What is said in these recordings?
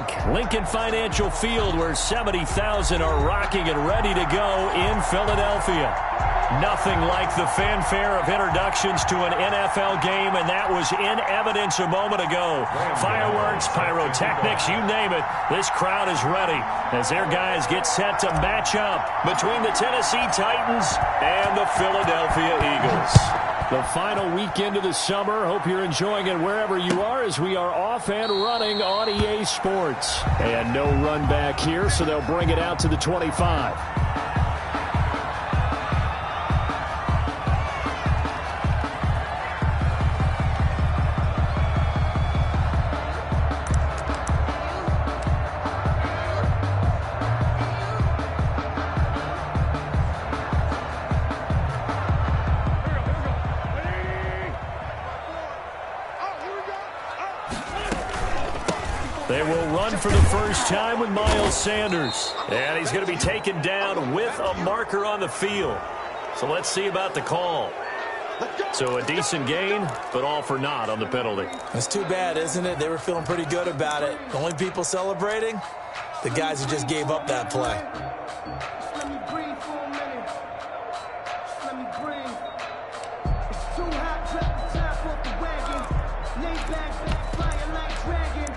rink, Lincoln Financial Field, where 70,000 are rocking and ready to go in Philadelphia. Nothing like the fanfare of introductions to an NFL game, and that was in evidence a moment ago. Fireworks, pyrotechnics, you name it, this crowd is ready as their guys get set to match up between the Tennessee Titans and the Philadelphia Eagles. The final weekend of the summer. Hope you're enjoying it wherever you are as we are off and running on EA Sports. And no run back here, so they'll bring it out to the 25. They will run for the first time with Miles Sanders. And he's going to be taken down with a marker on the field. So let's see about the call. So a decent gain, but all for naught on the penalty. It's too bad, isn't it? They were feeling pretty good about it. The only people celebrating, the guys who just gave up that play. Let me breathe for a minute. Let me breathe. It's too hot, drop the top off the wagon. Lay back, fire like dragon.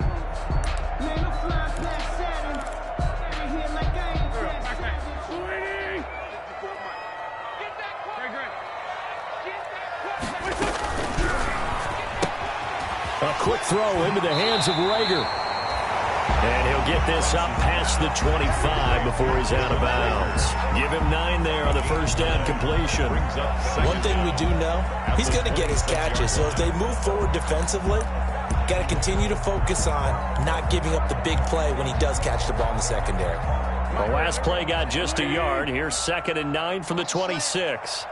Man, I'm flying past Saturn. Out of here like I ain't past Saturn. A quick throw into the hands of Rager. And he'll get this up past the 25 before he's out of bounds. Give him 9 there on the first down completion. One thing we do know, he's going to get his catches. So as they move forward defensively, got to continue to focus on not giving up the big play when he does catch the ball in the secondary. The last play got just a yard. Here's 2nd and 9 from the 26.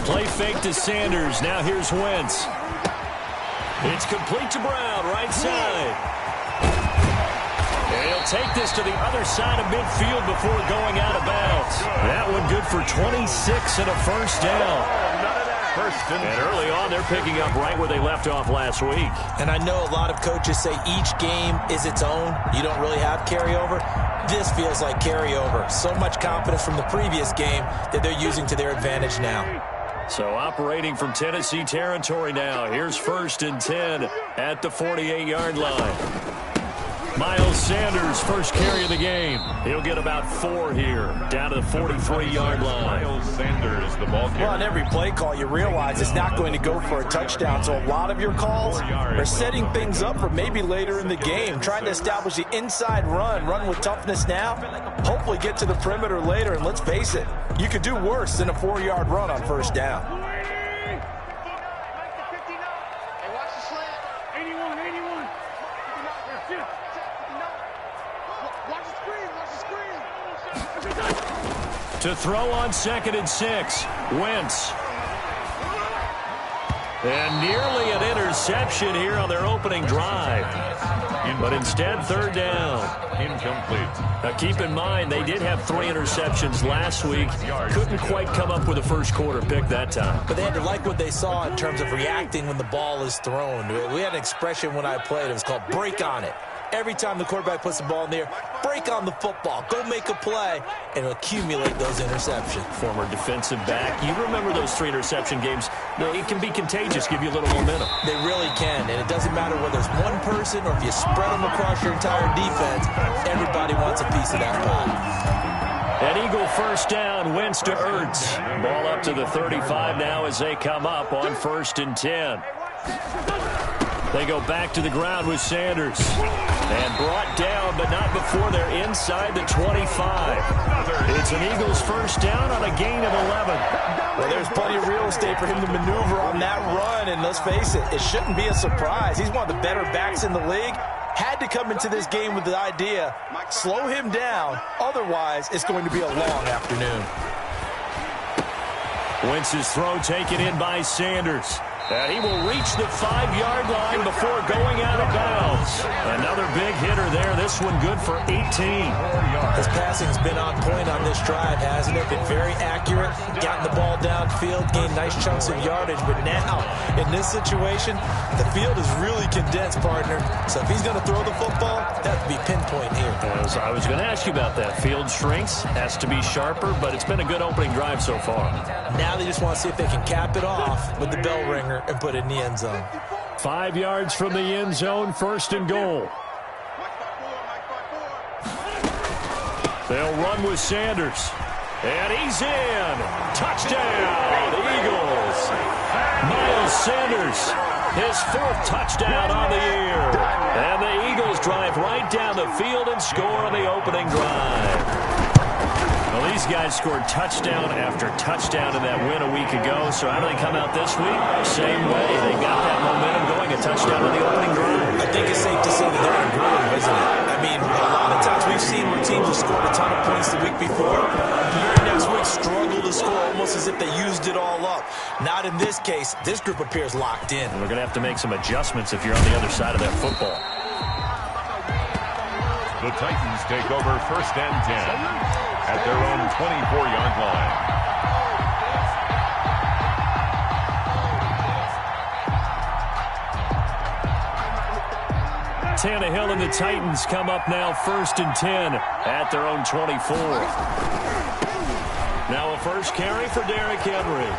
Play fake to Sanders. Now here's Wentz. It's complete to Brown, right side. And he'll take this to the other side of midfield before going out of bounds. That one good for 26 and a first down. And early on, they're picking up right where they left off last week. And I know a lot of coaches say each game is its own. You don't really have carryover. This feels like carryover. So much confidence from the previous game that they're using to their advantage now. So operating from Tennessee territory now. Here's 1st and 10 at the 48-yard line. Miles Sanders, first carry of the game. He'll get about 4 here, down to the 43-yard line. Miles Sanders, the ball carrier. Well, on every play call, you realize it's not going to go for a touchdown. So a lot of your calls are setting things up for maybe later in the game, trying to establish the inside run with toughness now, hopefully get to the perimeter later. And let's face it, you could do worse than a 4-yard run on first down. To throw on 2nd and 6, Wentz. And nearly an interception here on their opening drive. But instead, 3rd down. Incomplete. Now keep in mind, they did have 3 interceptions last week. Couldn't quite come up with a first quarter pick that time. But they had to like what they saw in terms of reacting when the ball is thrown. We had an expression when I played. It was called break on it. Every time the quarterback puts the ball in there, break on the football. Go make a play and accumulate those interceptions. Former defensive back. You remember those 3 interception games. It can be contagious, give you a little momentum. They really can, and it doesn't matter whether it's one person or if you spread them across your entire defense. Everybody wants a piece of that pie. An Eagle first down, Wentz to Ertz. Ball up to the 35 now as they come up on 1st and 10. They go back to the ground with Sanders. And brought down, but not before they're inside the 25. It's an Eagles first down on a gain of 11. Well, there's plenty of real estate for him to maneuver on that run. And let's face it, it shouldn't be a surprise. He's one of the better backs in the league. Had to come into this game with the idea, slow him down. Otherwise, it's going to be a long afternoon. Wentz's throw taken in by Sanders. And he will reach the 5-yard line before going out of bounds. Another big hitter there. This one good for 18. His passing's been on point on this drive, hasn't it? Been very accurate, gotten the ball downfield, gained nice chunks of yardage. But now, in this situation, the field is really condensed, partner. So if he's going to throw the football, that has to be pinpoint here. As I was going to ask you about that. Field shrinks, has to be sharper, but it's been a good opening drive so far. Now they just want to see if they can cap it off with the bell ringer and put it in the end zone. 5 yards from the end zone, 1st and goal. They'll run with Sanders. And he's in. Touchdown, Eagles. Miles Sanders, his 4th touchdown on the year. And the Eagles drive right down the field and score on the opening drive. Well, these guys scored touchdown after touchdown in that win a week ago. So how do they come out this week? Same way. They got that momentum going, a touchdown on the opening drive. I think it's safe to say that they're in a groove, isn't it? I mean, a lot of times we've seen where teams have scored a ton of points the week before. The very next week struggle to score almost as if they used it all up. Not in this case. This group appears locked in. We're going to have to make some adjustments if you're on the other side of that football. The Titans take over 1st and 10 at their own 24-yard line. Tannehill and the Titans come up now 1st and 10 at their own 24. Now a first carry for Derrick Henry.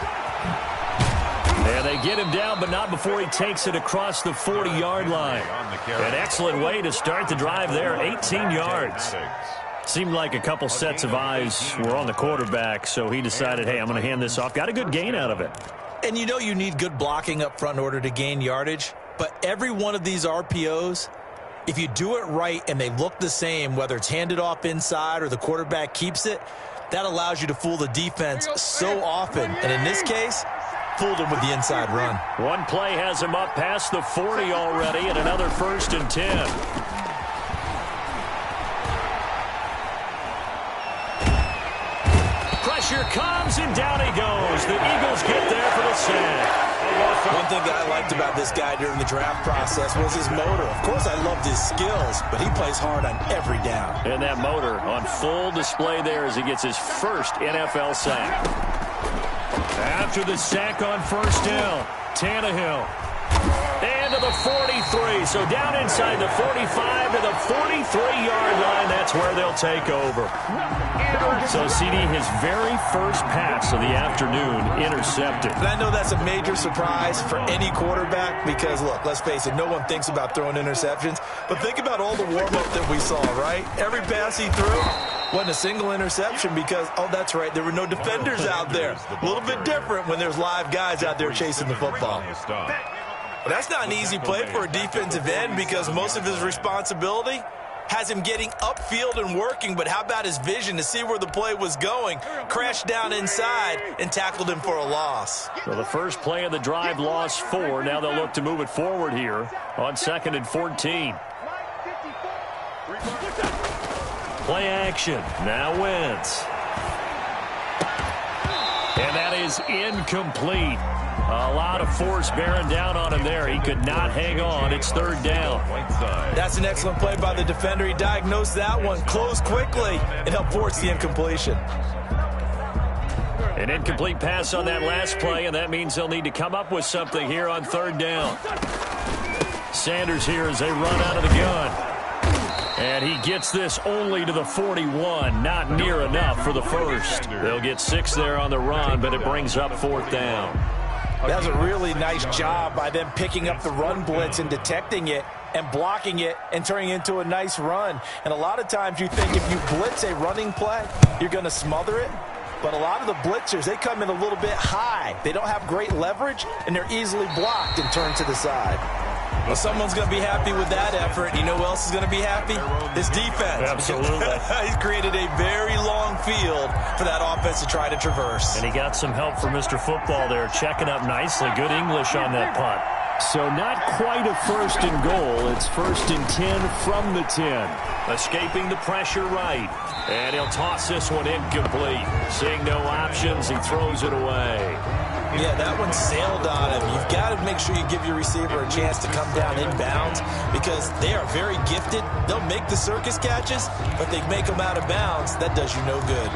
And they get him down, but not before he takes it across the 40-yard line. An excellent way to start the drive there, 18 yards. Seemed like a couple sets of eyes were on the quarterback, so he decided, hey, I'm going to hand this off. Got a good gain out of it. And you know you need good blocking up front in order to gain yardage, but every one of these RPOs, if you do it right and they look the same, whether it's handed off inside or the quarterback keeps it, that allows you to fool the defense so often. And in this case, fooled him with the inside run. One play has him up past the 40 already, and another 1st and 10. Pressure comes, and down he goes. The Eagles get there for the sack. One thing that I liked about this guy during the draft process was his motor. Of course, I loved his skills, but he plays hard on every down. And that motor on full display there as he gets his first NFL sack. After the sack on 1st down, Tannehill. And to the 43. So down inside the 45 to the 43-yard line. That's where they'll take over. So, CD, his very first pass of the afternoon intercepted. And I know that's a major surprise for any quarterback because, look, let's face it, no one thinks about throwing interceptions. But think about all the warm-up that we saw, right? Every pass he threw wasn't a single interception because, oh, that's right, there were no defenders out there. A little bit different when there's live guys out there chasing the football. But that's not an easy play for a defensive end because most of his responsibility has him getting upfield and working, but how about his vision to see where the play was going? Crashed down inside and tackled him for a loss. So the first play of the drive lost 4. Now they'll look to move it forward here on 2nd and 14. Play action. Now Wentz. And that is incomplete. A lot of force bearing down on him there. He could not hang on. It's 3rd down. That's an excellent play by the defender. He diagnosed that one, closed quickly, and helped force the incompletion. An incomplete pass on that last play, and that means they'll need to come up with something here on 3rd down. Sanders here as they run out of the gun. And he gets this only to the 41. Not near enough for the first. They'll get 6 there on the run, but it brings up 4th down. That was a really nice job by them picking up the run blitz and detecting it and blocking it and turning it into a nice run. And a lot of times you think if you blitz a running play, you're going to smother it. But a lot of the blitzers, they come in a little bit high. They don't have great leverage, and they're easily blocked and turned to the side. Well, someone's going to be happy with that effort. You know who else is going to be happy? His defense. Absolutely. He's created a very long field for that offense to try to traverse. And he got some help from Mr. Football there, checking up nicely. Good English on that punt. So not quite a first and goal. It's first and 10 from the 10. Escaping the pressure right. And he'll toss this one incomplete. Seeing no options, he throws it away. Yeah, that one sailed on him. You've got to make sure you give your receiver a chance to come down inbounds because they are very gifted. They'll make the circus catches, but they make them out of bounds. That does you no good.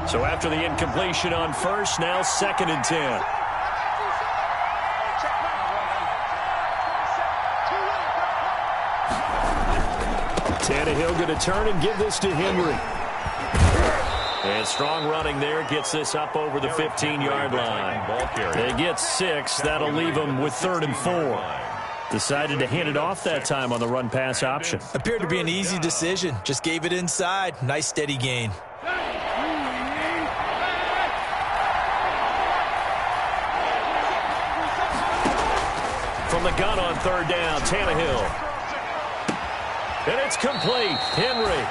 So after the incompletion on first, now second and 10. Tannehill going to turn and give this to Henry. And strong running there gets this up over the 15-yard line. They get 6. That'll leave them with 3rd and 4. Decided to hand it off that time on the run-pass option. Appeared to be an easy decision. Just gave it inside. Nice steady gain. From the gun on 3rd down, Tannehill. And it's complete. Henry.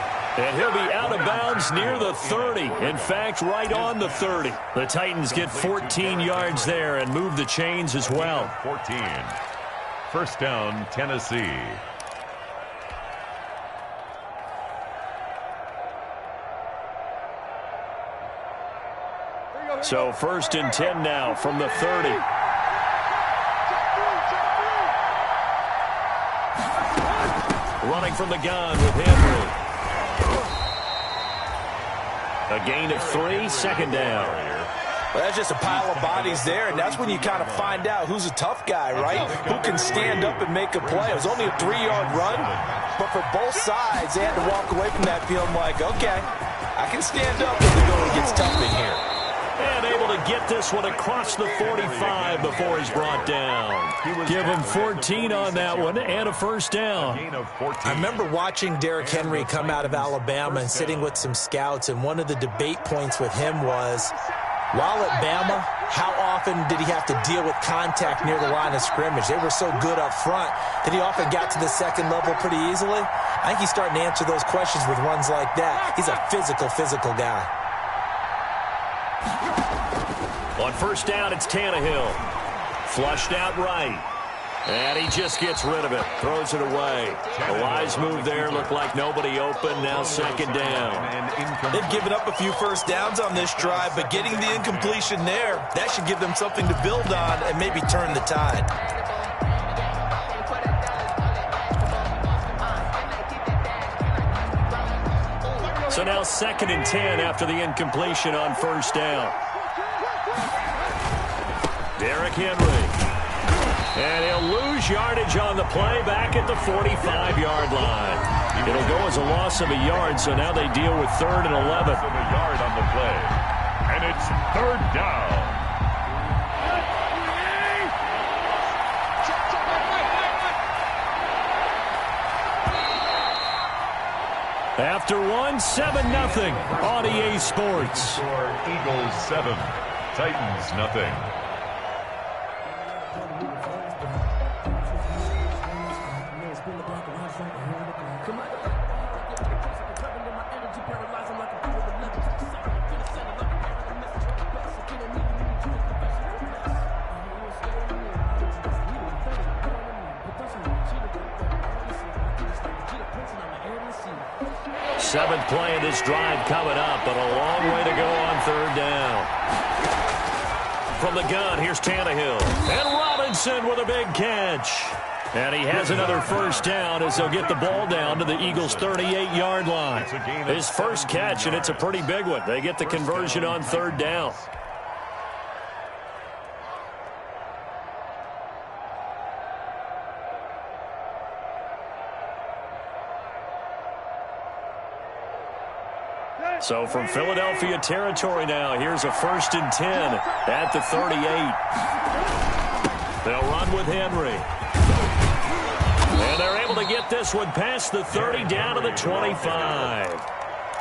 And he'll be out of bounds near the 30. In fact, right on the 30. The Titans get 14 yards there and move the chains as well. 14. First down, Tennessee. So first and 10 now from the 30. Running from the gun with Henry. A gain of 3, second down. Well, that's just a pile of bodies there, and that's when you kind of find out who's a tough guy, right? Who can stand up and make a play. It was only a 3-yard run, but for both sides, they had to walk away from that feeling like, okay, I can stand up when the going gets tough in here. And able to get this one across the 45 before he's brought down. Give him 14 on that one and a first down. I remember watching Derrick Henry come out of Alabama and sitting with some scouts, and one of the debate points with him was, while at Bama, how often did he have to deal with contact near the line of scrimmage? They were so good up front that he often got to the second level pretty easily. I think he's starting to answer those questions with runs like that. He's a physical guy. On first down, it's Tannehill. Flushed out right. And he just gets rid of it. Throws it away. A wise move there. Looked like nobody open. Now second down. They've given up a few first downs on this drive, but getting the incompletion there, that should give them something to build on and maybe turn the tide. So now second and 10 after the incompletion on first down. Derrick Henry. And he'll lose yardage on the play back at the 45-yard line. It'll go as a loss of a yard, so now they deal with 3rd and 11. A yard on the play. And it's 3rd down. After one, 7-0 on EA Sports. Eagles 7, Titans nothing. Seventh play of this drive coming up, but a long way to go on 3rd down. From the gun, here's Tannehill. And Robinson with a big catch. And he has another first down as they'll get the ball down to the Eagles' 38-yard line. His first catch, and it's a pretty big one. They get the conversion on 3rd down. So from Philadelphia territory now, here's a 1st and 10 at the 38. They'll run with Henry. And they're able to get this one past the 30 down to the 25.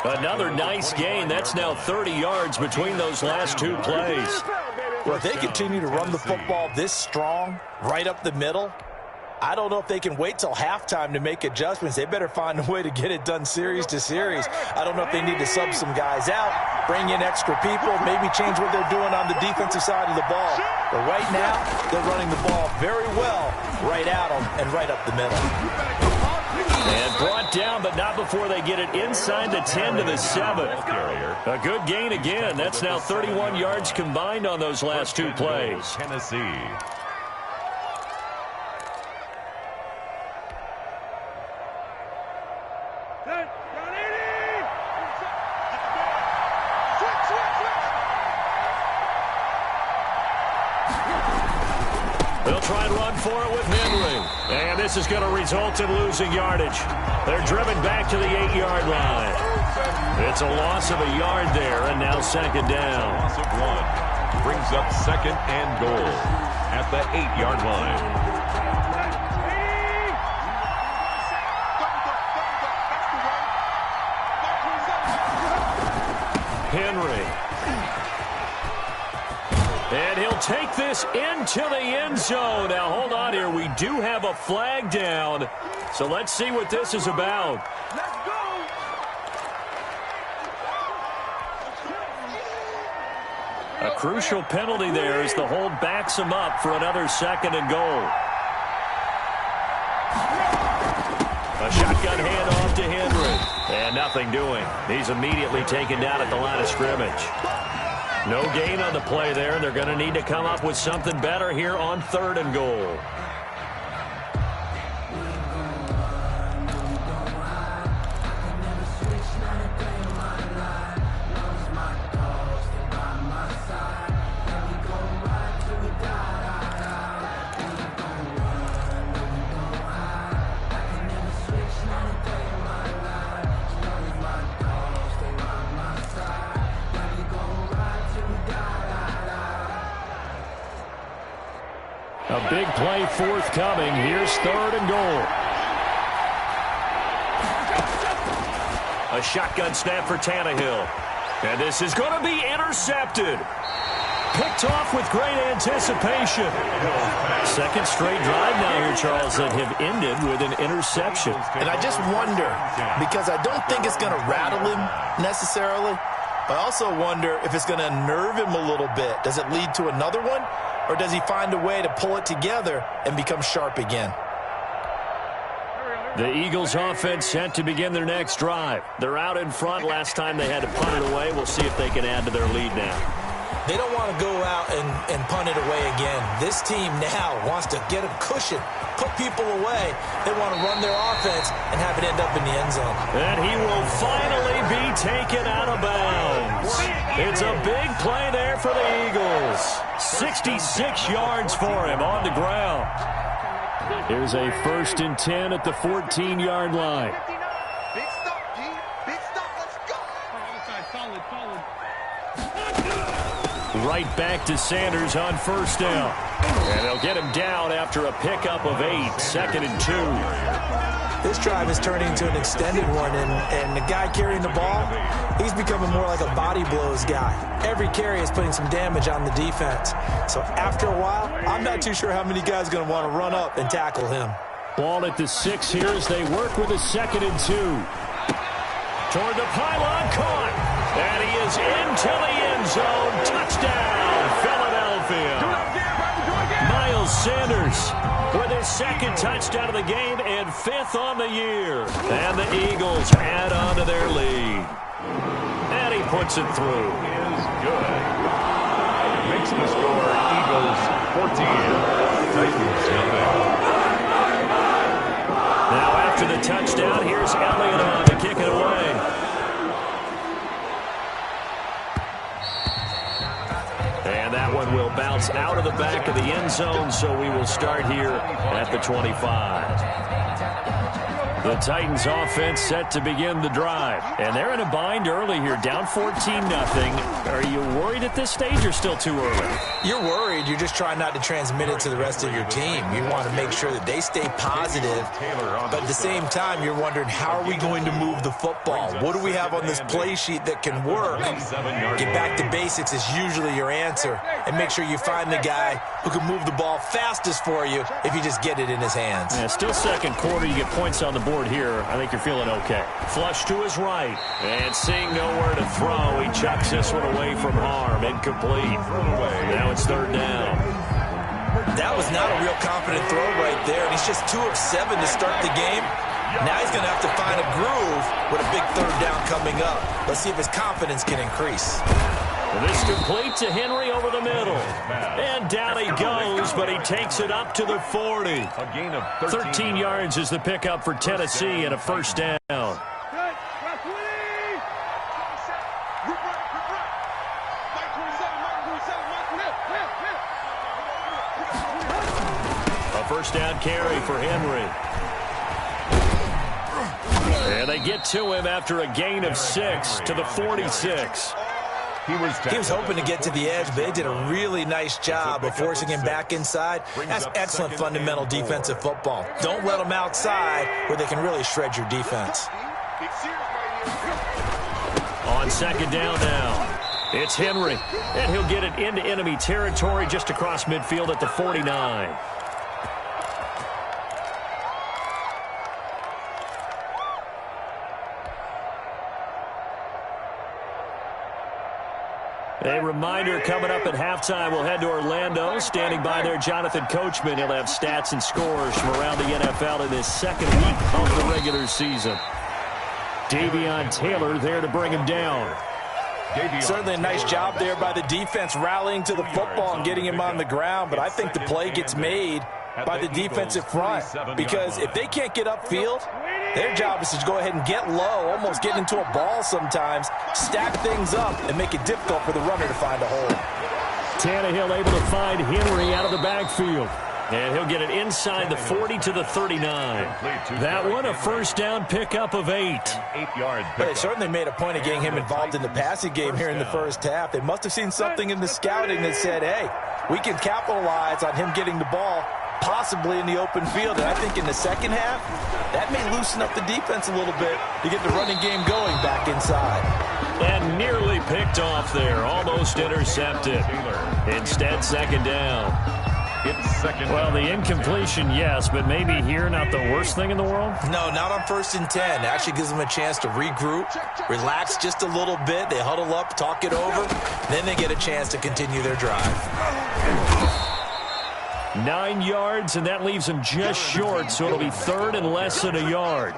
Another nice gain. That's now 30 yards between those last two plays. Well, if they continue to run the football this strong, right up the middle, I don't know if they can wait till halftime to make adjustments. They better find a way to get it done series to series. I don't know if they need to sub some guys out, bring in extra people, maybe change what they're doing on the defensive side of the ball. But right now, they're running the ball very well right at them and right up the middle. And brought down, but not before they get it inside the 10 to the 7. A good gain again. That's now 31 yards combined on those last two plays. Tennessee. They'll try and run for it with Henry. And this is going to result in losing yardage. They're driven back to the 8-yard line. It's a loss of a yard there, and now second down. Loss of 1. Brings up second and goal at the 8-yard line. Henry. And he'll take this into the end zone. Now, hold on here. We do have a flag down. So let's see what this is about. Let's go. A crucial penalty there as the hold backs him up for another second and goal. A shotgun handoff to Henry. And nothing doing. He's immediately taken down at the line of scrimmage. No gain on the play there. They're going to need to come up with something better here on third and goal. A big play forthcoming. Here's third and goal. A shotgun snap for Tannehill. And this is going to be intercepted. Picked off with great anticipation. Second straight drive now here, Charles, that have ended with an interception. And I just wonder, because I don't think it's going to rattle him necessarily, but I also wonder if it's going to nerve him a little bit. Does it lead to another one? Or does he find a way to pull it together and become sharp again? The Eagles offense set to begin their next drive. They're out in front. Last time they had to punt it away. We'll see if they can add to their lead now. They don't want to go out and punt it away again. This team now wants to get a cushion, put people away. They want to run their offense and have it end up in the end zone. And he will finally be taken out of bounds. It's a big play there for the Eagles. 66 yards for him on the ground. Here's a 1st and 10 at the 14-yard line. Big stop, G. Big stop. Let's go. Solid. Right back to Sanders on first down. And they'll get him down after a pickup of 8. 2nd and 2. This drive is turning into an extended one, and the guy carrying the ball, he's becoming more like a body blows guy. Every carry is putting some damage on the defense. So after a while, I'm not too sure how many guys are going to want to run up and tackle him. Ball at the 6 here as they work with a 2nd and 2. Toward the pylon, caught. And he is into the end zone. Touchdown, Philadelphia. Miles Sanders with his 2nd touchdown of the game and 5th on the year. And the Eagles add on to their lead. And he puts it through. Is good. Makes the score Eagles 14. Titans nothing. Now after the touchdown, here's Elliott on to kick it away. And that one will bounce out of the back of the end zone, so we will start here at the 25. The Titans offense set to begin the drive. And they're in a bind early here, down 14-0. Are you worried at this stage or still too early? You're worried. You're just trying not to transmit it to the rest of your team. You want to make sure that they stay positive. But at the same time, you're wondering, how are we going to move the football? What do we have on this play sheet that can work? Get back to basics is usually your answer. And make sure you find the guy who can move the ball fastest for you if you just get it in his hands. Yeah, still second quarter. You get points on the board here. I think you're feeling okay. Flush to his right. And seeing nowhere to throw, he chucks this one away from harm. Incomplete. Now it's third down. That was not a real confident throw right there. And he's just 2 of 7 to start the game. Now he's going to have to find a groove with a big third down coming up. Let's see if his confidence can increase. This complete to Henry over the middle. And down he goes, but he takes it up to the 40. A gain of 13 yards is the pickup for Tennessee and a first down. A first down carry for Henry. And they get to him after a gain of 6 to the 46. He was hoping to get to the edge, but they did a really nice job of forcing him back inside. That's excellent fundamental defensive football. Don't let them outside where they can really shred your defense. On second down now, it's Henry, and he'll get it into enemy territory just across midfield at the 49. A reminder coming up at halftime, we'll head to Orlando. Standing by there, Jonathan Coachman. He'll have stats and scores from around the NFL in this second week of the regular season. Davion Taylor there to bring him down. Certainly a nice job there by the defense rallying to the football and getting him on the ground, but I think the play gets made by the defensive front, because if they can't get upfield, their job is to go ahead and get low, almost get into a ball sometimes, stack things up, and make it difficult for the runner to find a hole. Tannehill able to find Henry out of the backfield. And he'll get it inside the 40 to the 39. That one, a first down pickup of 8. But they certainly made a point of getting him involved in the passing game here in the first half. They must have seen something in the scouting that said, hey, we can capitalize on him getting the ball possibly in the open field. And I think in the second half, that may loosen up the defense a little bit to get the running game going back inside. And nearly picked off there, almost intercepted. Instead, second down. Well, the incompletion, yes, but maybe here not the worst thing in the world? No, not on 1st and 10. It actually gives them a chance to regroup, relax just a little bit. They huddle up, talk it over. Then they get a chance to continue their drive. 9 yards, and that leaves them just short, so it'll be third and less than a yard.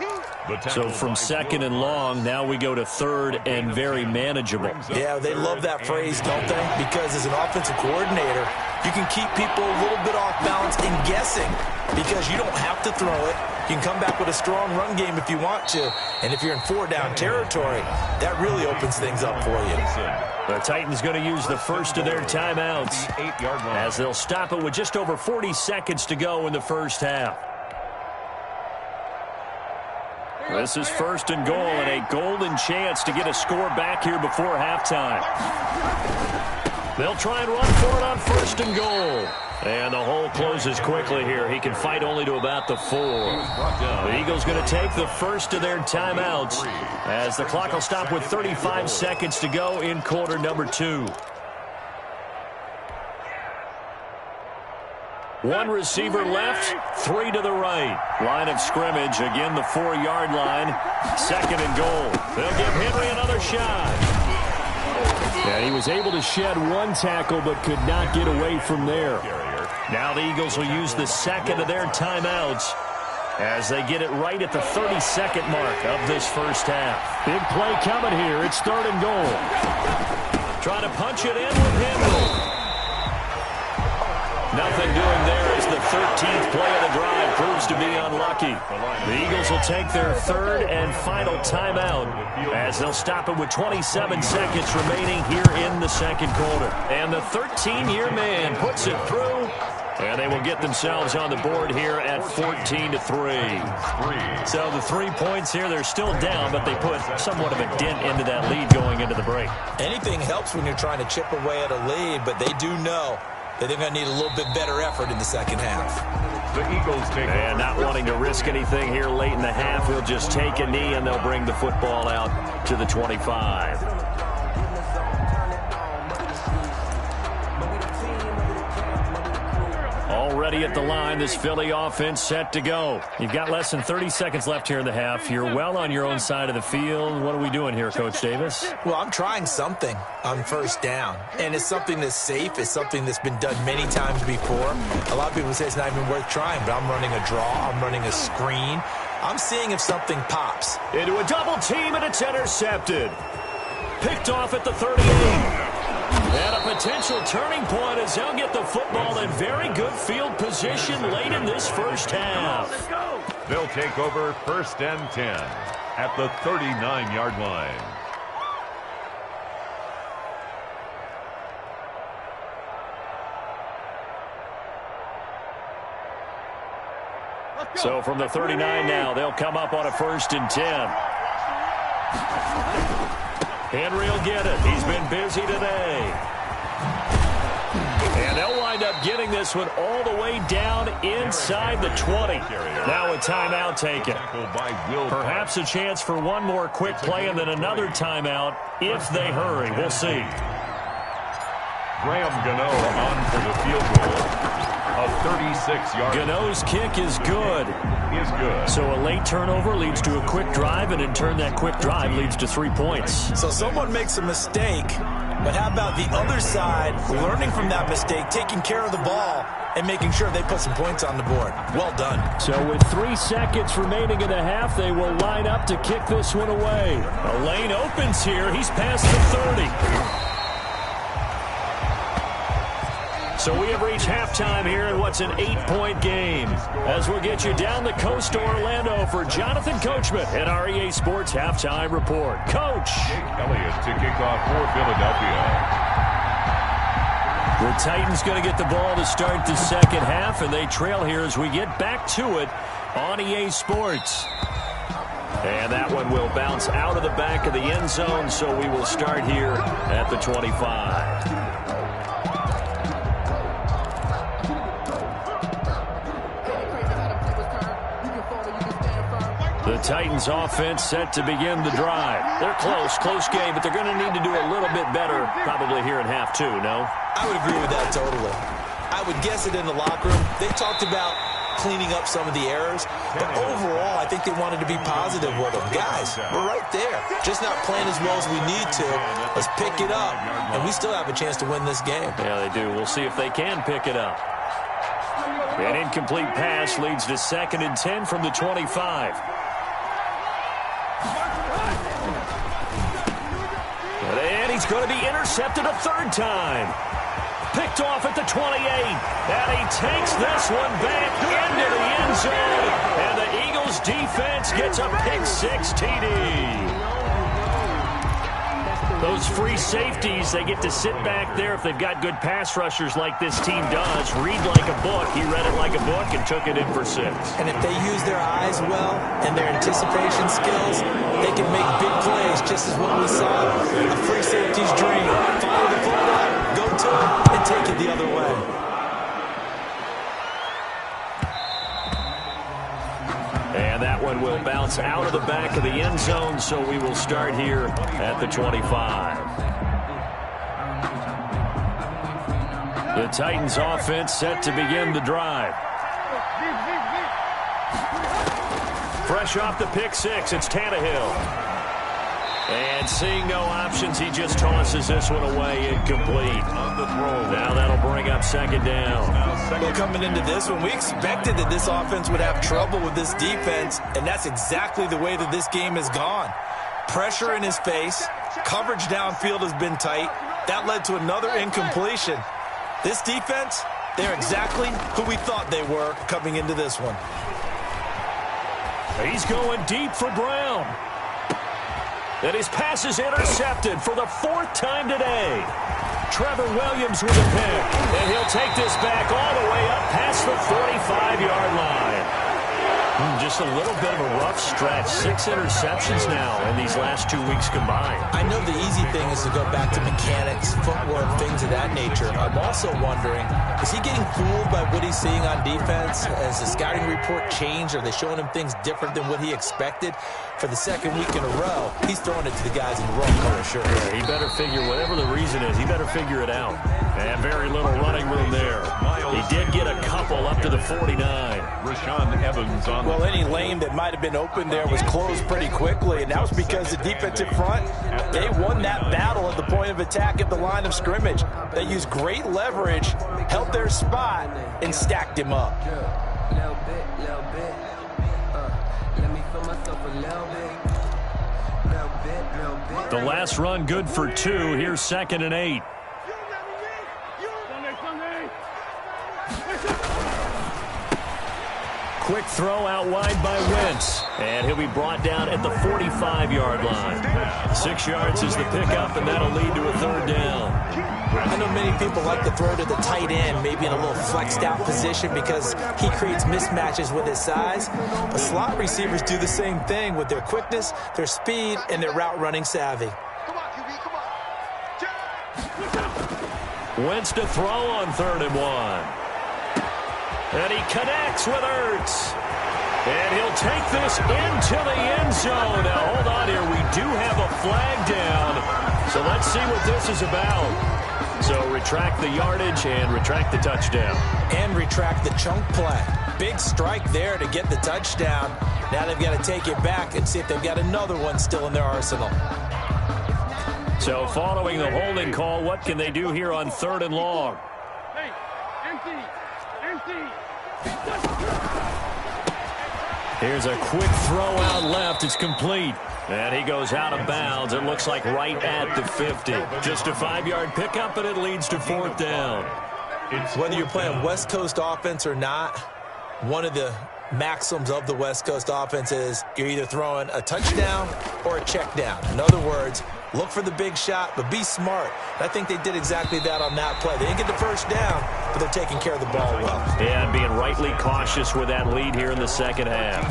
So from second and long, now we go to third and very manageable. Yeah, they love that phrase, don't they? Because as an offensive coordinator, you can keep people a little bit off balance and guessing, because you don't have to throw it. You can come back with a strong run game if you want to. And if you're in 4-down territory, that really opens things up for you. The Titans going to use the first of their timeouts as they'll stop it with just over 40 seconds to go in the first half. This is first and goal, and a golden chance to get a score back here before halftime. They'll try and run for it on first and goal. And the hole closes quickly here. He can fight only to about the 4. The Eagles going to take the first of their timeouts as the clock will stop with 35 seconds to go in quarter number 2. One receiver left, 3 to the right. Line of scrimmage, again the 4-yard line. Second and goal. They'll give Henry another shot. And he was able to shed one tackle but could not get away from there. Now the Eagles will use the second of their timeouts as they get it right at the 30-second mark of this first half. Big play coming here. It's third and goal. Trying to punch it in with Henry. Nothing doing there as the 13th play of the drive proves proves to be unlucky. The Eagles will take their third and final timeout as they'll stop it with 27 seconds remaining here in the second quarter. And the 13-year man puts it through, and they will get themselves on the board here at 14-3. So the 3 points here, they're still down, but they put somewhat of a dent into that lead going into the break. Anything helps when you're trying to chip away at a lead, but they do know that they're going to need a little bit better effort in the second half. The Eagles take and not wanting to risk anything here late in the half, he'll just take a knee, and they'll bring the football out to the 25. Already at the line, this Philly offense set to go. You've got less than 30 seconds left here in the half. You're well on your own side of the field. What are we doing here, Coach Davis? Well, I'm trying something on first down, and it's something that's safe. It's something that's been done many times before. A lot of people say it's not even worth trying, but I'm running a draw. I'm running a screen. I'm seeing if something pops. Into a double team, and it's intercepted. Picked off at the 38. And a potential turning point as they'll get the football in very good field position late in this first half. They'll take over first and 10 at the 39-yard line. So from the 39 now, they'll come up on a first and 10. Henry will get it. He's been busy today. And they'll wind up getting this one all the way down inside the 20. Now a timeout taken. Perhaps a chance for one more quick play and then another timeout if they hurry. We'll see. Graham Gano on for the field goal. A 36-yard. Gano's kick is good. So a late turnover leads to a quick drive, and in turn that quick drive leads to 3 points. So someone makes a mistake, but how about the other side learning from that mistake, taking care of the ball, and making sure they put some points on the board? Well done. So with 3 seconds remaining in the half, they will line up to kick this one away. A lane opens here. He's past the 30. So we have reached halftime here in what's an 8-point game. As we'll get you down the coast to Orlando for Jonathan Coachman at our EA Sports Halftime Report. Coach. Jake Elliott to kick off for Philadelphia. The Titans going to get the ball to start the second half, and they trail here as we get back to it on EA Sports. And that one will bounce out of the back of the end zone, so we will start here at the 25. The Titans offense set to begin the drive. They're close game, but they're going to need to do a little bit better probably here in half two, no? I would agree with that totally. I would guess it in the locker room. They talked about cleaning up some of the errors, but overall I think they wanted to be positive with them. Guys, we're right there. Just not playing as well as we need to. Let's pick it up, and we still have a chance to win this game. Yeah, they do. We'll see if they can pick it up. An incomplete pass leads to 2nd and 10 from the 25. And he's going to be intercepted a 3rd time. Picked off at the 28. And he takes this one back into the end zone. And the Eagles defense gets a pick-6 TD. Those free safeties, they get to sit back there if they've got good pass rushers like this team does. Read like a book. He read it like a book and took it in for 6. And if they use their eyes well and their anticipation skills, they can make big plays, just as what we saw. A free safety's dream. Follow the football, go to it, and take it the other way. And that one will bounce out of the back of the end zone, so we will start here at the 25. The Titans offense set to begin the drive. Fresh off the pick-6, it's Tannehill. And seeing no options, he just tosses this one away, incomplete. Now that'll bring up 2nd down. Well, coming into this one, we expected that this offense would have trouble with this defense, and that's exactly the way that this game has gone. Pressure in his face, coverage downfield has been tight. That led to another incompletion. This defense, they're exactly who we thought they were coming into this one. He's going deep for Brown. And his pass is intercepted for the 4th time today. Trevor Williams with a pick. And he'll take this back all the way up past the 45-yard line. Just a little bit of a rough stretch. 6 interceptions now in these last 2 weeks combined. I know the easy thing is to go back to mechanics, footwork, things of that nature. I'm also wondering, is he getting fooled by what he's seeing on defense? Has the scouting report changed? Are they showing him things different than what he expected? For the 2nd week in a row, he's throwing it to the guys in the wrong color shirt. Yeah, he better figure, whatever the reason is, he better figure it out. And very little running room there. He did get a couple up to the 49. Rashaan Evans on. Well, any lane that might have been open there was closed pretty quickly, and that was because the defensive front, they won that battle at the point of attack at the line of scrimmage. They used great leverage, held their spot, and stacked him up. Little bit. Let me feel myself a little bit. The last run good for 2. Here's 2nd and 8. Quick throw out wide by Wentz. And he'll be brought down at the 45-yard line. 6 yards is the pickup, and that'll lead to a 3rd down. I know many people like to throw to the tight end, maybe in a little flexed out position because he creates mismatches with his size. But slot receivers do the same thing with their quickness, their speed, and their route running savvy. Wentz to throw on 3rd and 1. And he connects with Ertz. And he'll take this into the end zone. Now, hold on here. We do have a flag down. So let's see what this is about. So retract the yardage and retract the touchdown. And retract the chunk play. Big strike there to get the touchdown. Now they've got to take it back and see if they've got another one still in their arsenal. So following the holding call, what can they do here on 3rd and long? Hey, empty. Here's a quick throw out left. It's complete. And he goes out of bounds. It looks like right at the 50. Just a 5-yard pickup, and it leads to 4th down. Whether you're playing West Coast offense or not, one of the maxims of the West Coast offense is you're either throwing a touchdown or a check down. In other words, look for the big shot, but be smart. I think they did exactly that on that play. They didn't get the 1st down, but they're taking care of the ball well. Yeah, and being rightly cautious with that lead here in the 2nd half.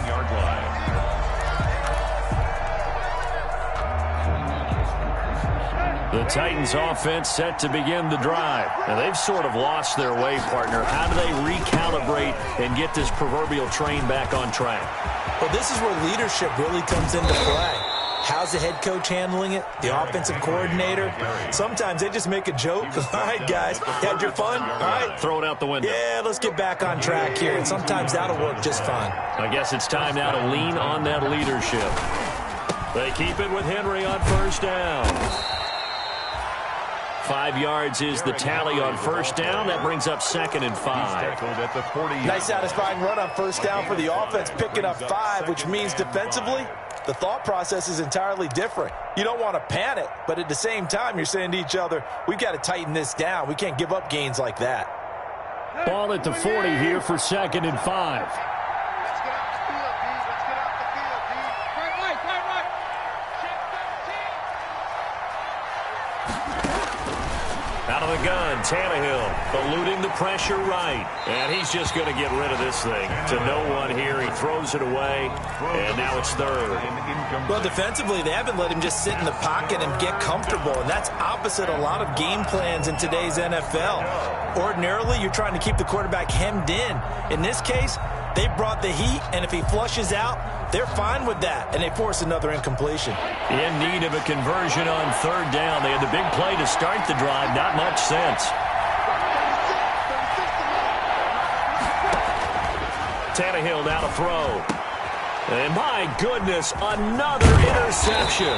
The Titans offense set to begin the drive. And they've sort of lost their way, partner. How do they recalibrate and get this proverbial train back on track? Well, this is where leadership really comes into play. How's the head coach handling it? The offensive coordinator? Sometimes they just make a joke. All right, guys, had your fun? All right. Throw it out the window. Yeah, let's get back on track here. And sometimes that'll work just fine. I guess it's time now to lean on that leadership. They keep it with Henry on 1st down. 5 yards is the tally on 1st down. That brings up 2nd and 5. Nice satisfying run on 1st down for the offense, picking up 5, which means defensively, the thought process is entirely different. You don't want to panic, but at the same time, you're saying to each other, we've got to tighten this down. We can't give up gains like that. Ball at the 40 here for 2nd and 5. Out of the gun, Tannehill eluding the pressure right. And he's just going to get rid of this thing to no one here. He throws it away, and now it's 3rd. Well, defensively, they haven't let him just sit in the pocket and get comfortable, and that's opposite a lot of game plans in today's NFL. Ordinarily, you're trying to keep the quarterback hemmed in. In this case, they brought the heat, and if he flushes out, they're fine with that, and they force another incompletion. In need of a conversion on 3rd down. They had the big play to start the drive. Not much sense. Tannehill now to throw. And my goodness, another interception.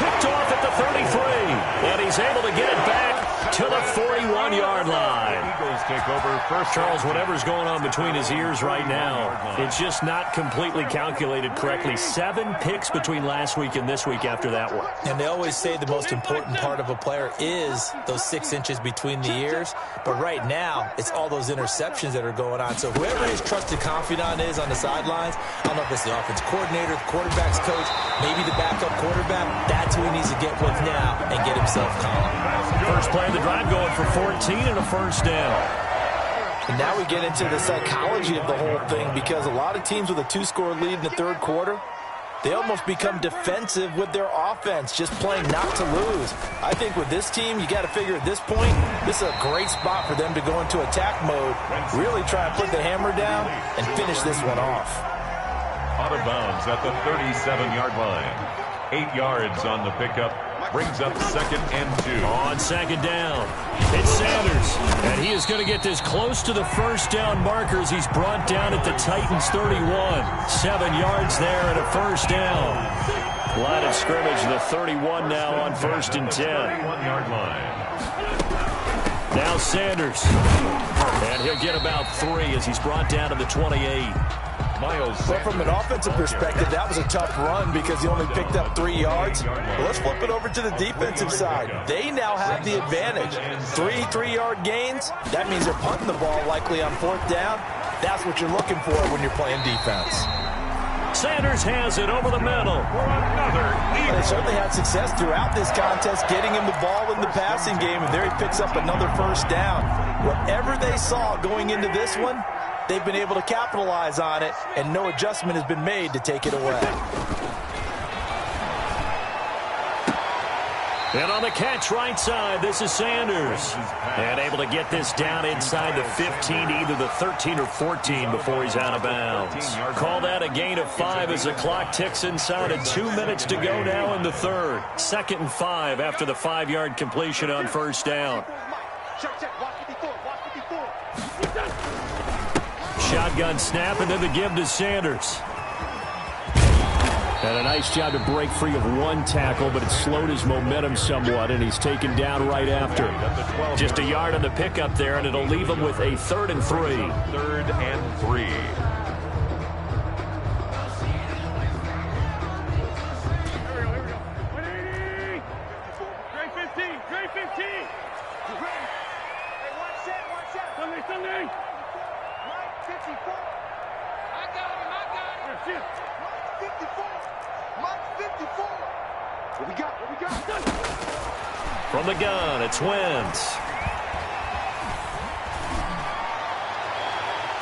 Picked off at the 33. And he's able to get it back to the 41-yard line. Eagles take over first. Charles, whatever's going on between his ears right now, it's just not completely calculated correctly. 7 picks between last week and this week after that one. And they always say the most important part of a player is those 6 inches between the ears. But right now, it's all those interceptions that are going on. So whoever his trusted confidant is on the sidelines, I don't know if it's the offense coordinator, the quarterback's coach, maybe the backup quarterback, that's who he needs to get with now and get himself calm. First play of the drive going for 14 and a first down. And now we get into the psychology of the whole thing, because a lot of teams with a 2-score lead in the third quarter, they almost become defensive with their offense, just playing not to lose. I think with this team, you got to figure at this point, this is a great spot for them to go into attack mode, really try and put the hammer down and finish this one off. Out of bounds at the 37-yard line. 8 yards on the pickup. Brings up 2nd and 2. On second down, it's Sanders. And he is going to get this close to the first down markers. He's brought down at the Titans 31. 7 yards there and a first down. Line of scrimmage, the 31 now on 1st and 10. 31-yard line. Now Sanders. And he'll get about 3 as he's brought down to the 28. Miles. But from an offensive perspective, that was a tough run because he only picked up 3 yards. Well, let's flip it over to the defensive side. They now have the advantage. 3 3-yard gains. That means they're punting the ball likely on 4th down. That's what you're looking for when you're playing defense. Sanders has it over the middle. And they certainly had success throughout this contest getting him the ball in the passing game, and there he picks up another first down. Whatever they saw going into this one, they've been able to capitalize on it, and no adjustment has been made to take it away. And on the catch right side, this is Sanders. And able to get this down inside the 15, either the 13 or 14 before he's out of bounds. Call that a gain of 5 as the clock ticks inside, and 2 minutes to go now in the third. 2nd and 5 after the 5-yard completion on first down. Shotgun snap, and then the give to Sanders. And a nice job to break free of 1 tackle, but it slowed his momentum somewhat, and he's taken down right after. Just a yard on the pickup there, and it'll leave him with a 3rd and 3. 3rd and 3. Grade 15. Sunday. 54. I got him. 54. Mark 54. What we got? From the gun, it's Wentz.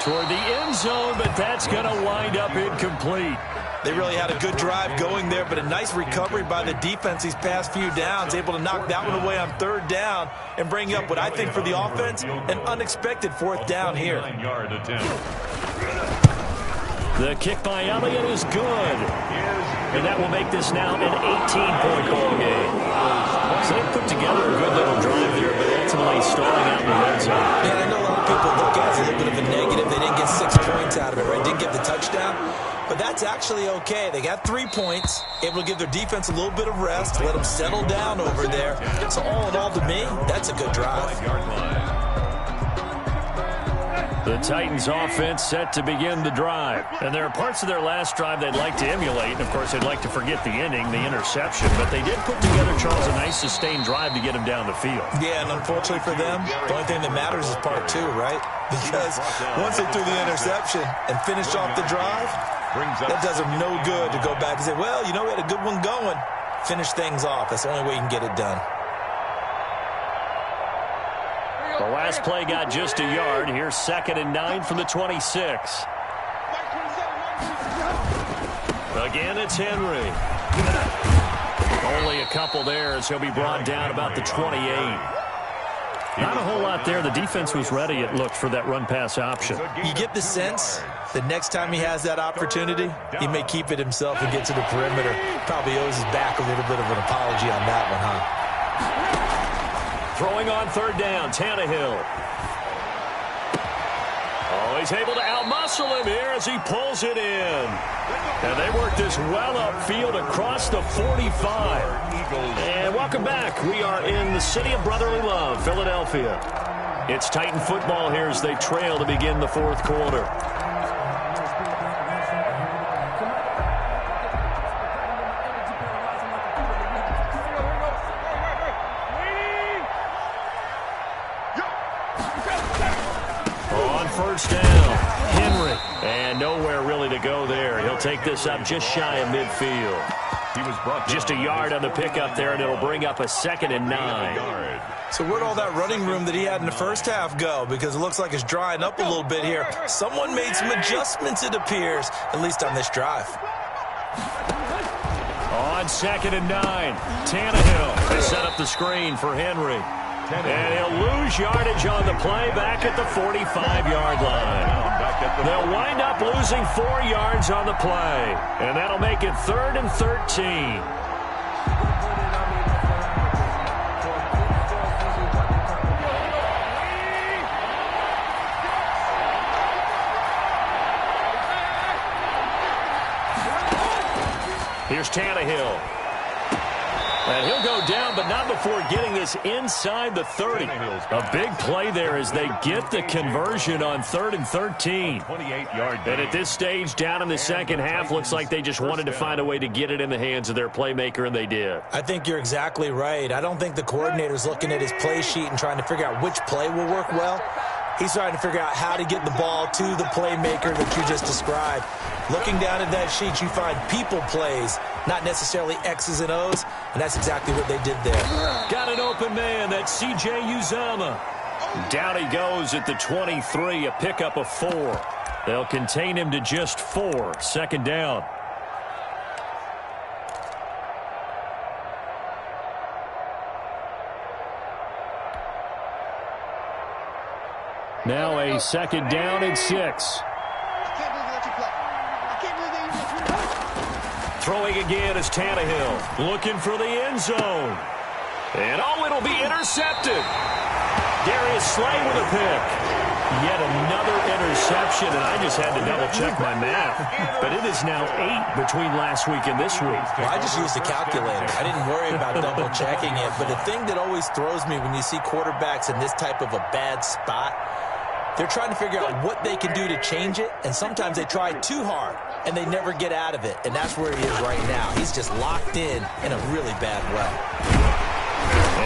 Toward the end zone, but that's going to wind up incomplete. They really had a good drive going there, but a nice recovery by the defense these past few downs, able to knock that one away on 3rd down and bring up what I think for the offense, an unexpected 4th down here. 9-yard attempt. The kick by Elliott is good. And that will make this now an 18-point ball game. So they put together a good little drive there, but ultimately starting out in the red zone. Yeah, I know a lot of people look at it as a little bit of a negative. They didn't get 6 points out of it, right? Didn't get the touchdown. But that's actually okay. They got 3 points, able to give their defense a little bit of rest, let them settle down over there. So all in all, to me, that's a good drive. The Titans offense set to begin the drive. And there are parts of their last drive they'd like to emulate. And, of course, they'd like to forget the inning, the interception. But they did put together, Charles, a nice sustained drive to get him down the field. Yeah, and unfortunately for them, the only thing that matters is part 2, right? Because once they threw the interception and finished off the drive, that does them no good to go back and say, well, you know, we had a good one going. Finish things off. That's the only way you can get it done. The last play got just a yard. Here's 2nd and 9 from the 26. Again, it's Henry. Only a couple there as he'll be brought down about the 28. Not a whole lot there. The defense was ready, it looked, for that run-pass option. You get the sense the next time he has that opportunity, he may keep it himself and get to the perimeter. Probably owes his back a little bit of an apology on that one, huh? Throwing on 3rd down, Tannehill. Oh, he's able to outmuscle him here as he pulls it in. And they work this well upfield across the 45. And welcome back. We are in the city of brotherly love, Philadelphia. It's Titan football here as they trail to begin the fourth quarter. First down, Henry, and nowhere really to go there. He'll take this up just shy of midfield. He was brought just a yard on the pickup there, and it'll bring up a 2nd and 9. So where'd all that running room that he had in the first half go? Because it looks like it's drying up a little bit here. Someone made some adjustments, it appears, at least on this drive. On 2nd and 9, Tannehill has set up the screen for Henry. And he'll lose yardage on the play back at the 45-yard line. They'll wind up losing 4 yards on the play. And that'll make it 3rd and 13. Here's Tannehill. And he'll go down, but not before getting this inside the 30. A big play there as they get the conversion on 3rd and 13. And at this stage, down in the second half, looks like they just wanted to find a way to get it in the hands of their playmaker, and they did. I think you're exactly right. I don't think the coordinator's looking at his play sheet and trying to figure out which play will work well. He's trying to figure out how to get the ball to the playmaker that you just described. Looking down at that sheet, you find people plays, not necessarily X's and O's, and that's exactly what they did there. Got an open man. That's C.J. Uzomah. Down he goes at the 23, a pickup of 4. They'll contain him to just 4. 2nd down. Now a 2nd down and 6. Throwing again is Tannehill. Looking for the end zone. And it'll be intercepted. Darius Slay with a pick. Yet another interception, and I just had to double-check my math. But it is now 8 between last week and this week. Well, I just used a calculator. I didn't worry about double-checking it. But the thing that always throws me when you see quarterbacks in this type of a bad spot, they're trying to figure out what they can do to change it, and sometimes they try too hard, and they never get out of it, and that's where he is right now. He's just locked in a really bad way.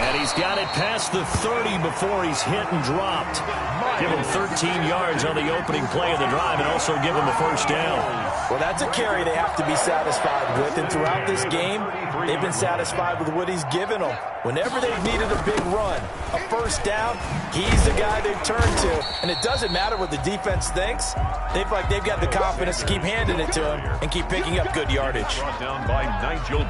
And he's got it past the 30 before he's hit and dropped. Give him 13 yards on the opening play of the drive and also give him the first down. Well, that's a carry they have to be satisfied with, and throughout this game, they've been satisfied with what he's given them. Whenever they've needed a big run, a first down, he's the guy they've turned to. And it doesn't matter what the defense thinks. They've got the confidence to keep handing it to him and keep picking up good yardage.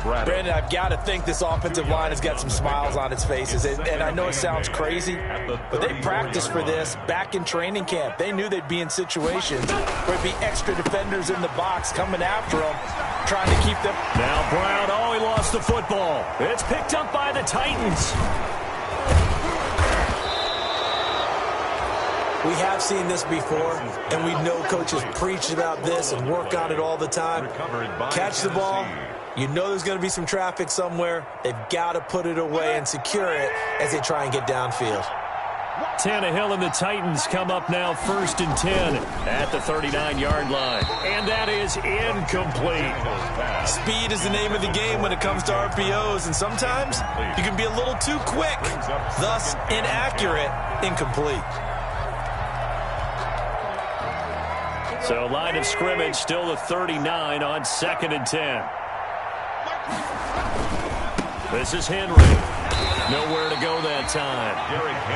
Brandon, I've got to think this offensive line has got some smiles on its faces. And I know it sounds crazy, but they practiced for this back in training camp. They knew they'd be in situations where it'd be extra defenders in the box coming after them, trying to keep them. Now Brown, he lost the football. It's picked up by the Titans. We have seen this before, and we know coaches preach about this and work on it all the time. Catch the ball. You know there's going to be some traffic somewhere. They've got to put it away and secure it as they try and get downfield. Tannehill and the Titans come up now 1st and 10 at the 39-yard line. And that is incomplete. Speed is the name of the game when it comes to RPOs, and sometimes you can be a little too quick, thus inaccurate, incomplete. So line of scrimmage still the 39 on 2nd and 10. This is Henry. Nowhere to go that time.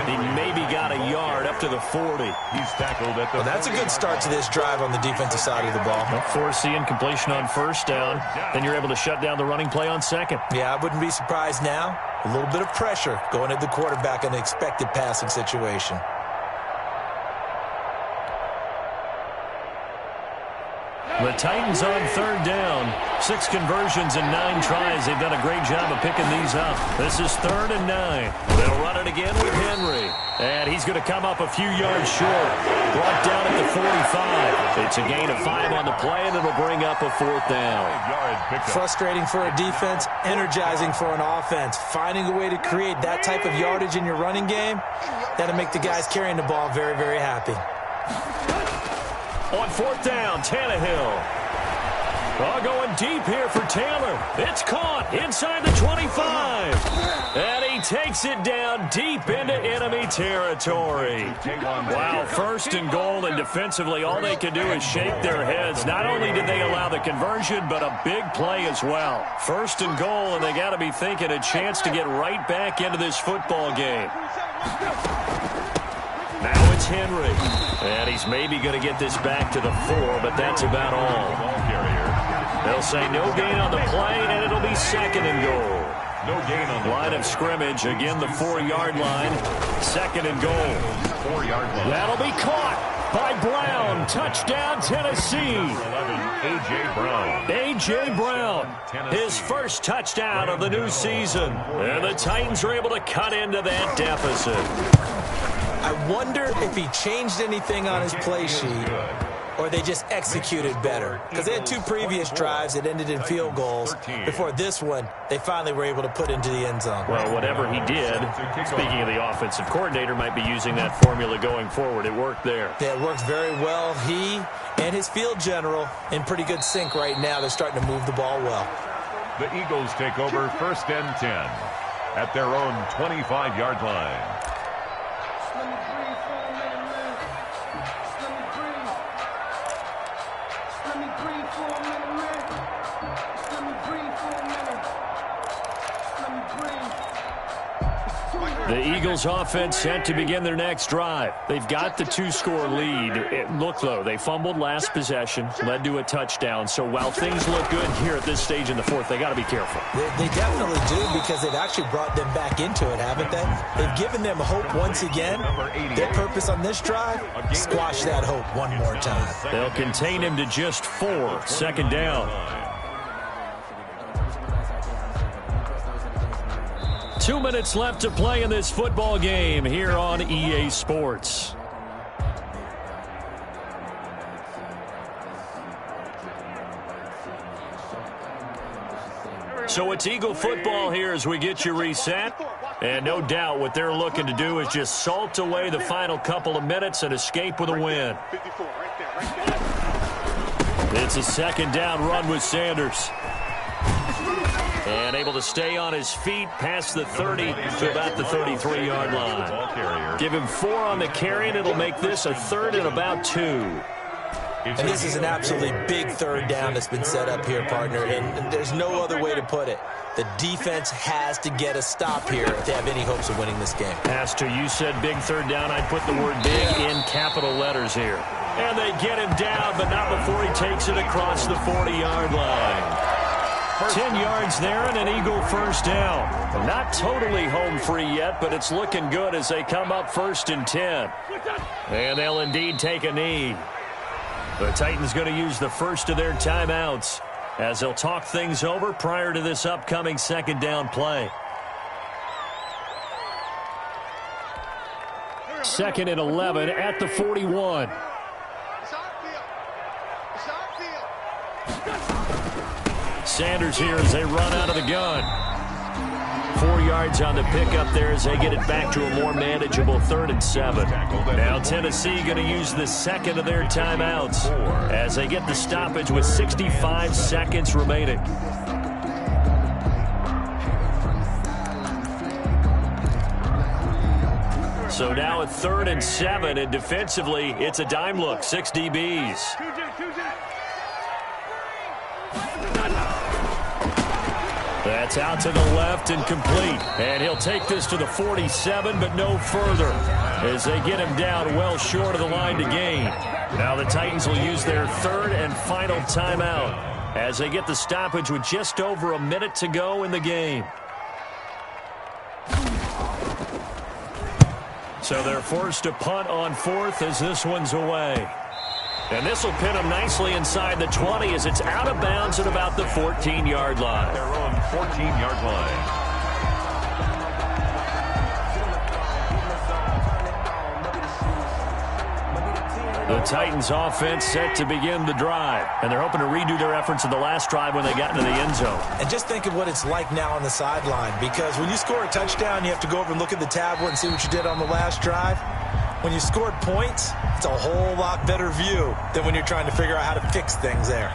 He maybe got a yard up to the 40. He's tackled at the. Well, that's a good start to this drive on the defensive side of the ball. Force the incompletion on first down. Then you're able to shut down the running play on 2nd. Yeah, I wouldn't be surprised now. A little bit of pressure going at the quarterback in an expected passing situation. The Titans on third down. 6 conversions and 9 tries. They've done a great job of picking these up. This is 3rd and 9. They'll run it again with Henry. And he's going to come up a few yards short. Brought down at the 45. It's a gain of 5 on the play, and it'll bring up a 4th down. Frustrating for a defense, energizing for an offense. Finding a way to create that type of yardage in your running game, that'll make the guys carrying the ball very, very happy. On 4th down, Tannehill. Going deep here for Taylor. It's caught inside the 25. And he takes it down deep into enemy territory. Wow, 1st and goal, and defensively all they can do is shake their heads. Not only did they allow the conversion, but a big play as well. 1st and goal, and they got to be thinking a chance to get right back into this football game. Now it's Henry. And he's maybe going to get this back to the 4, but that's about all. They'll say no gain on the play, and it'll be 2nd and goal. No gain on the line of scrimmage. Again, the 4-yard line. 2nd and goal. 4-yard line. That'll be caught by Brown. Touchdown, Tennessee. 11, A.J. Brown. A.J. Brown, his first touchdown of the new season. And the Titans are able to cut into that deficit. I wonder if he changed anything on his play sheet or they just executed better. Because they had 2 previous drives that ended in field goals. Before this one, they finally were able to put into the end zone. Well, whatever he did, speaking of the offensive coordinator, might be using that formula going forward. It worked there. Yeah, it works very well. He and his field general in pretty good sync right now. They're starting to move the ball well. The Eagles take over 1st and 10 at their own 25-yard line. The Eagles offense set to begin their next drive. They've got the 2-score lead. Look, though, they fumbled last possession, led to a touchdown. So while things look good here at this stage in the 4th, they got to be careful. They definitely do, because they've actually brought them back into it, haven't they? They've given them hope once again. Their purpose on this drive, squash that hope one more time. They'll contain him to just 4. 2nd down. 2 minutes left to play in this football game here on EA Sports. So it's Eagle football here as we get you reset. And no doubt what they're looking to do is just salt away the final couple of minutes and escape with a win. It's a 2nd down run with Sanders. And able to stay on his feet past the 30 to about the 33-yard line. Give him 4 on the carry, and it'll make this a 3rd and about 2. And this is an absolutely big 3rd down that's been set up here, partner, and there's no other way to put it. The defense has to get a stop here if they have any hopes of winning this game. Pastor, you said big 3rd down. I'd put the word big in capital letters here. And they get him down, but not before he takes it across the 40-yard line. 10 yards there and an Eagle 1st down. Not totally home free yet, but it's looking good as they come up 1st and 10. And they'll indeed take a knee. The Titans going to use the first of their timeouts as they'll talk things over prior to this upcoming 2nd down play. 2nd and 11 at the 41. Sanders here as they run out of the gun. 4 yards on the pickup there as they get it back to a more manageable 3rd and 7. Now Tennessee going to use the 2nd of their timeouts as they get the stoppage with 65 seconds remaining. So now at 3rd and 7, and defensively it's a dime look, 6 DBs. That's out to the left and complete. And he'll take this to the 47, but no further as they get him down well short of the line to gain. Now the Titans will use their 3rd and final timeout as they get the stoppage with just over a minute to go in the game. So they're forced to punt on 4th as this one's away. And this will pin them nicely inside the 20 as it's out of bounds at about the 14-yard line. Their own 14-yard line. The Titans offense set to begin the drive, and they're hoping to redo their efforts in the last drive when they got into the end zone. And just think of what it's like now on the sideline, because when you score a touchdown, you have to go over and look at the tablet and see what you did on the last drive. When you scored points, it's a whole lot better view than when you're trying to figure out how to fix things there.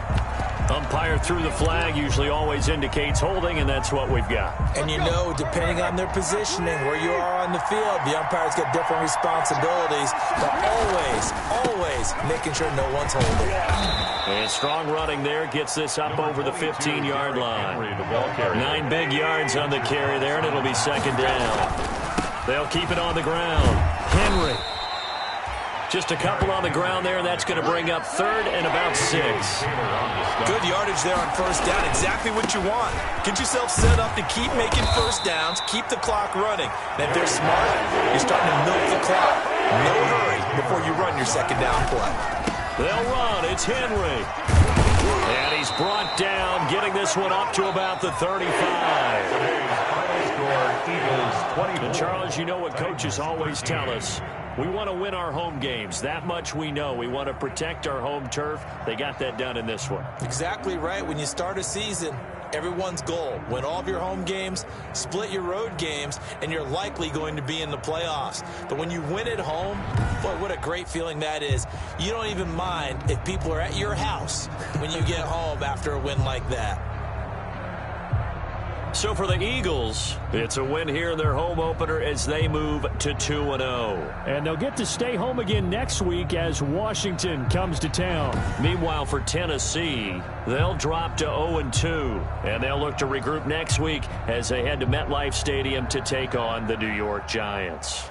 Umpire through the flag usually always indicates holding, and that's what we've got. And you know, depending on their positioning, where you are on the field, the umpires get different responsibilities, but always making sure no one's holding. And strong running there gets this up over the 15-yard line. 9 big yards on the carry there, and it'll be second down. They'll keep it on the ground. Henry. Just a couple on the ground there, and that's going to bring up third and about 6. Good yardage there on first down. Exactly what you want. Get yourself set up to keep making first downs, keep the clock running. And if they're smart, you're starting to milk the clock. No hurry before you run your second down play. They'll run. It's Henry. And he's brought down, getting this one up to about the 35. And Charles, you know what coaches always tell us. We want to win our home games. That much we know. We want to protect our home turf. They got that done in this one. Exactly right. When you start a season, everyone's goal: win all of your home games, split your road games, and you're likely going to be in the playoffs. But when you win at home, boy, what a great feeling that is. You don't even mind if people are at your house when you get home after a win like that. So for the Eagles, it's a win here in their home opener as they move to 2-0. And they'll get to stay home again next week as Washington comes to town. Meanwhile, for Tennessee, they'll drop to 0-2. And they'll look to regroup next week as they head to MetLife Stadium to take on the New York Giants.